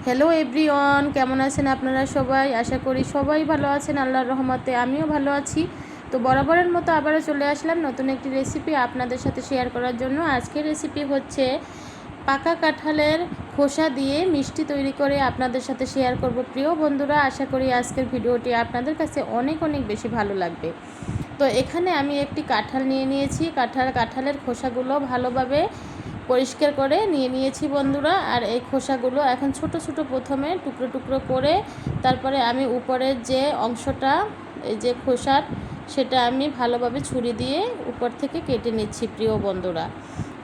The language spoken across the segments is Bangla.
হ্যালো এভরিওয়ান, কেমন আছেন আপনারা সবাই? আশা করি সবাই ভালো আছেন আল্লাহর রহমতে। আমিও ভালো আছি। তো বরাবরের মতো আবারও চলে আসলাম নতুন একটি রেসিপি আপনাদের সাথে শেয়ার করার জন্য। আজকের রেসিপি হচ্ছে পাকা কাঁঠালের খোসা দিয়ে মিষ্টি তৈরি করে আপনাদের সাথে শেয়ার করব। প্রিয় বন্ধুরা, আশা করি আজকের ভিডিওটি আপনাদের কাছে অনেক বেশি ভালো লাগবে। তো এখানে আমি একটি কাঁঠাল নিয়ে নিয়েছি। কাঁঠালের খোসাগুলো ভালোভাবে পরিষ্কার করে নিয়েছি বন্ধুরা। আর এই খোসাগুলো এখন ছোট ছোট প্রথমে টুকরো টুকরো করে তারপরে আমি উপরের যে অংশটা, এই যে খোসার, সেটা আমি ভালোভাবে ছুরি দিয়ে উপর থেকে কেটে নিচ্ছি প্রিয় বন্ধুরা।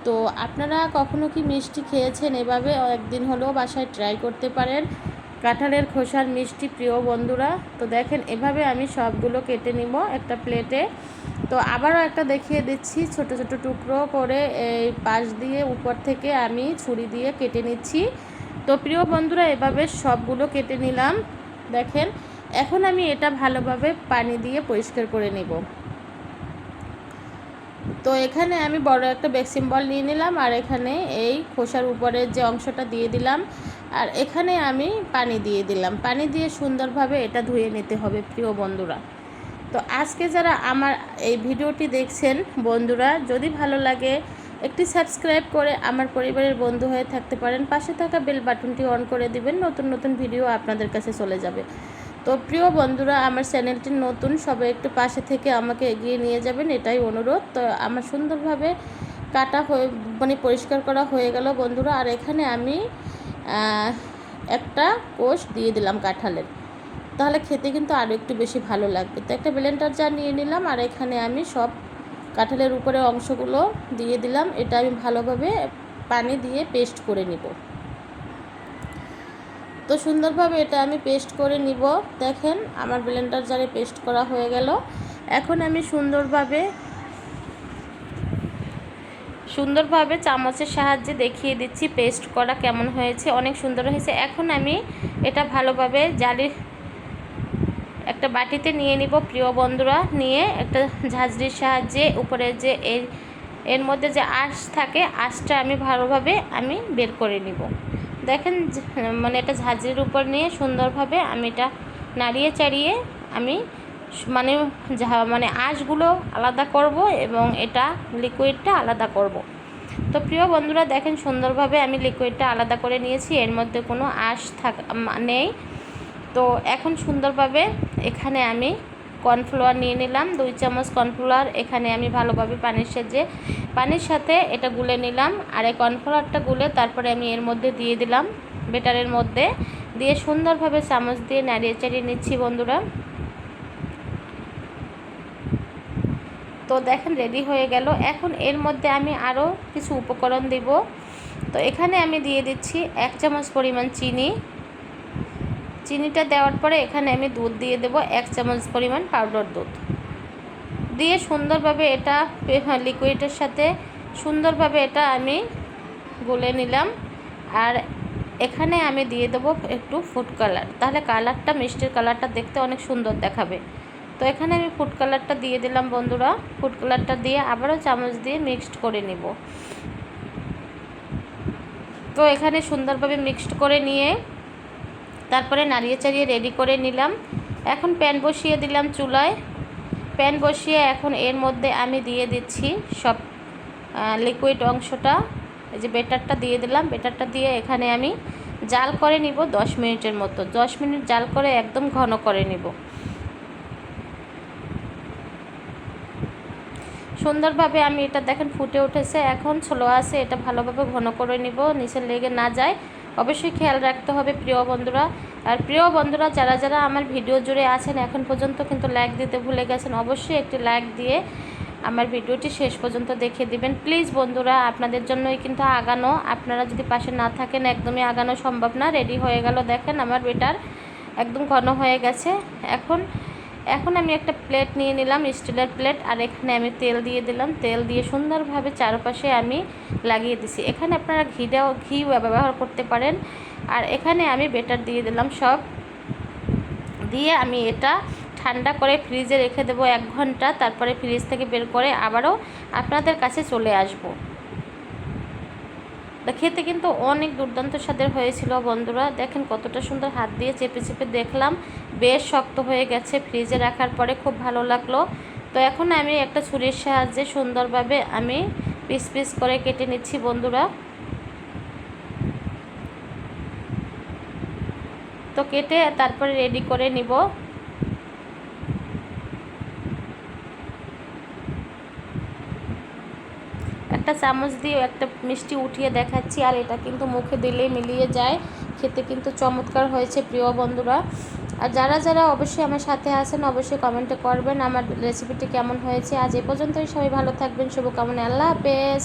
তো আপনারা কখনো কি মিষ্টি খেয়েছেন? এভাবে একদিন হলেও বাসায় ট্রাই করতে পারেন কাঁঠালের খোসার মিষ্টি প্রিয় বন্ধুরা। তো দেখেন, এভাবে আমি সবগুলো কেটে নিব একটা প্লেটে। তো আবারও একটা দেখিয়ে দিচ্ছি, ছোট ছোট টুকরো করে এই পাশ দিয়ে উপর থেকে আমি ছুরি দিয়ে কেটে নিচ্ছি। তো প্রিয় বন্ধুরা, এভাবে সবগুলো কেটে নিলাম। দেখেন, এখন আমি এটা ভালোভাবে পানি দিয়ে পরিষ্কার করে নেব। তো এখানে আমি বড় একটা বেক্সিম বল নিয়ে নিলাম, আর এখানে এই খোসার উপরের যে অংশটা দিয়ে দিলাম, আর এখানে আমি পানি দিয়ে দিলাম। পানি দিয়ে সুন্দরভাবে এটা ধুয়ে নিতে হবে প্রিয় বন্ধুরা। তো আজকে যারা আমার এই ভিডিওটি দেখছেন বন্ধুরা, যদি ভালো লাগে একটি সাবস্ক্রাইব করে আমার পরিবারের বন্ধু হয়ে থাকতে পারেন। পাশে থাকা বেল বাটনটি অন করে দিবেন, নতুন নতুন ভিডিও আপনাদের কাছে চলে যাবে। তো প্রিয় বন্ধুরা, আমার চ্যানেলটি নতুন, সবাই একটু পাশে থেকে আমাকে এগিয়ে নিয়ে যাবেন, এটাই অনুরোধ। তো আমার সুন্দরভাবে কাটা হয়ে পরিষ্কার করা হয়ে গেল বন্ধুরা। আর এখানে আমি একটা কোষ দিয়ে দিলাম কাঁঠালের, তাহলে খেতে কিন্তু আরও একটু বেশি ভালো লাগবে। তো একটা ব্লেন্ডার জার নিয়ে নিলাম, আর এখানে আমি সব কাঁঠালের উপরে অংশগুলো দিয়ে দিলাম। এটা আমি ভালোভাবে পানি দিয়ে পেস্ট করে নিব। তো সুন্দরভাবে এটা আমি পেস্ট করে নিব। দেখেন, আমার ব্লেন্ডার জারে পেস্ট করা হয়ে গেল। এখন আমি সুন্দরভাবে চামচের সাহায্যে দেখিয়ে দিচ্ছি পেস্ট করা কেমন হয়েছে। অনেক সুন্দর হয়েছে। এখন আমি এটা ভালোভাবে জালির একটা বাটিতে নিয়ে নিব প্রিয় বন্ধুরা। নিয়ে একটা ঝাঁঝরির সাহায্যে উপরে যে এর মধ্যে যে আঁশ থাকে, আঁশটা আমি ভালোভাবে বের করে নিব। দেখেন, এটা ঝাঁঝরির উপর নিয়ে সুন্দরভাবে আমি এটা নাড়িয়ে চাড়িয়ে আমি আঁশগুলো আলাদা করব এবং এটা লিকুইডটা আলাদা করব। তো প্রিয় বন্ধুরা, দেখেন সুন্দরভাবে আমি লিকুইডটা আলাদা করে নিয়েছি, এর মধ্যে কোনো আঁশ নেই। তো এখন সুন্দরভাবে এখানে আমি কর্নফ্লাওয়ার নিয়ে নিলাম, 2 চামচ কর্নফ্লাওয়ার। এখানে আমি ভালোভাবে পানির সাথে এটা গুলে নিলাম। আর এই কর্নফ্লাওয়ারটা গুলে তারপরে আমি এর মধ্যে দিয়ে দিলাম, বেটারের মধ্যে দিয়ে সুন্দরভাবে চামচ দিয়ে নাড়িয়ে চাড়িয়ে নিচ্ছি বন্ধুরা। তো দেখেন, রেডি হয়ে গেল। এখন এর মধ্যে আমি আরও কিছু উপকরণ দেব। তো এখানে আমি দিয়ে দিচ্ছি 1 চামচ পরিমাণ চিনিটা দেওয়ার পরে এখানে আমি দুধ দিয়ে দেব, 1 চামচ পরিমাণ পাউডার দুধ দিয়ে সুন্দরভাবে এটা লিকুইডের সাথে সুন্দরভাবে এটা আমি গুলে নিলাম। আর এখানে আমি দিয়ে দেবো একটু ফুড কালার, তাহলে কালারটা, মিষ্টির কালারটা দেখতে অনেক সুন্দর দেখাবে। তো এখানে আমি ফুড কালারটা দিয়ে দিলাম বন্ধুরা। ফুড কালারটা দিয়ে আবারও চামচ দিয়ে মিক্সড করে নিব। তো এখানে সুন্দরভাবে মিক্সড করে নিয়ে তারপরে নাড়িয়ে চাড়িয়ে রেডি করে নিলাম। এখন প্যান বসিয়ে দিলাম চুলায়। প্যান বসিয়ে এখন এর মধ্যে আমি দিয়ে দিচ্ছি সব লিকুইড অংশটা, এই যে বেটারটা দিয়ে দিলাম। বেটারটা দিয়ে এখানে আমি জাল করে নিব 10 মিনিটের মতো। 10 মিনিট জাল করে একদম ঘন করে নিব। সুন্দরভাবে আমি এটা দেখেন ফুটে উঠেছে। এখন স্লো আছে, এটা ভালোভাবে ঘন করে নিব, নিচে লেগে না যায়। অবশ্যই খেয়াল রাখতে হবে প্রিয় বন্ধুরা। আর প্রিয় বন্ধুরা, যারা যারা আমার ভিডিও জুড়ে আছেন এখন পর্যন্ত কিন্তু লাইক দিতে ভুলে গেছেন, অবশ্যই একটি লাইক দিয়ে আমার ভিডিওটি শেষ পর্যন্ত দেখে দিবেন প্লিজ বন্ধুরা। আপনাদের জন্যই কিন্তু আগানো, আপনারা যদি পাশে না থাকেন একদমই আগানো সম্ভব না। রেডি হয়ে গেল, দেখেন আমার বেটার একদম ঘন হয়ে গেছে। এখন আমি একটা প্লেট নিয়ে নিলাম, স্টিলের প্লেট। আর এখানে আমি তেল দিয়ে দিলাম। তেল দিয়ে সুন্দরভাবে চারপাশে আমি লাগিয়ে দিছি। এখানে আপনারা ঘি ব্যবহার করতে পারেন। আর এখানে আমি বেটার দিয়ে দিলাম সব দিয়ে আমি এটা ঠান্ডা করে ফ্রিজে রেখে দেবো 1 ঘন্টা। তারপরে ফ্রিজ থেকে বের করে আবারও আপনাদের কাছে চলে আসব। খেতে কিন্তু অনেক দুর্দান্ত স্বাদের হয়েছিল বন্ধুরা। দেখেন কতটা সুন্দর, হাত দিয়ে চেপে চেপে দেখলাম বেশ শক্ত হয়ে গেছে, ফ্রিজে রাখার পরে খুব ভালো লাগলো। তো এখন আমি একটা ছুরির সাহায্যে সুন্দরভাবে আমি পিস পিস করে কেটে নিচ্ছি বন্ধুরা। তো কেটে তারপরে রেডি করে নিব। একটা চামচ দিয়ে একটা মিষ্টি উঠিয়ে দেখাচ্ছি, আর এটা কিন্তু মুখে দিলেই মিলিয়ে যায়, খেতে কিন্তু চমৎকার হয়েছে প্রিয় বন্ধুরা। আর যারা যারা অবশ্যই আমার সাথে আছেন অবশ্যই কমেন্টে করবেন আমার রেসিপিটি কেমন হয়েছে। আজ এ পর্যন্তই, সবাই ভালো থাকবেন, শুভকামনা, আল্লাহ হাফেজ।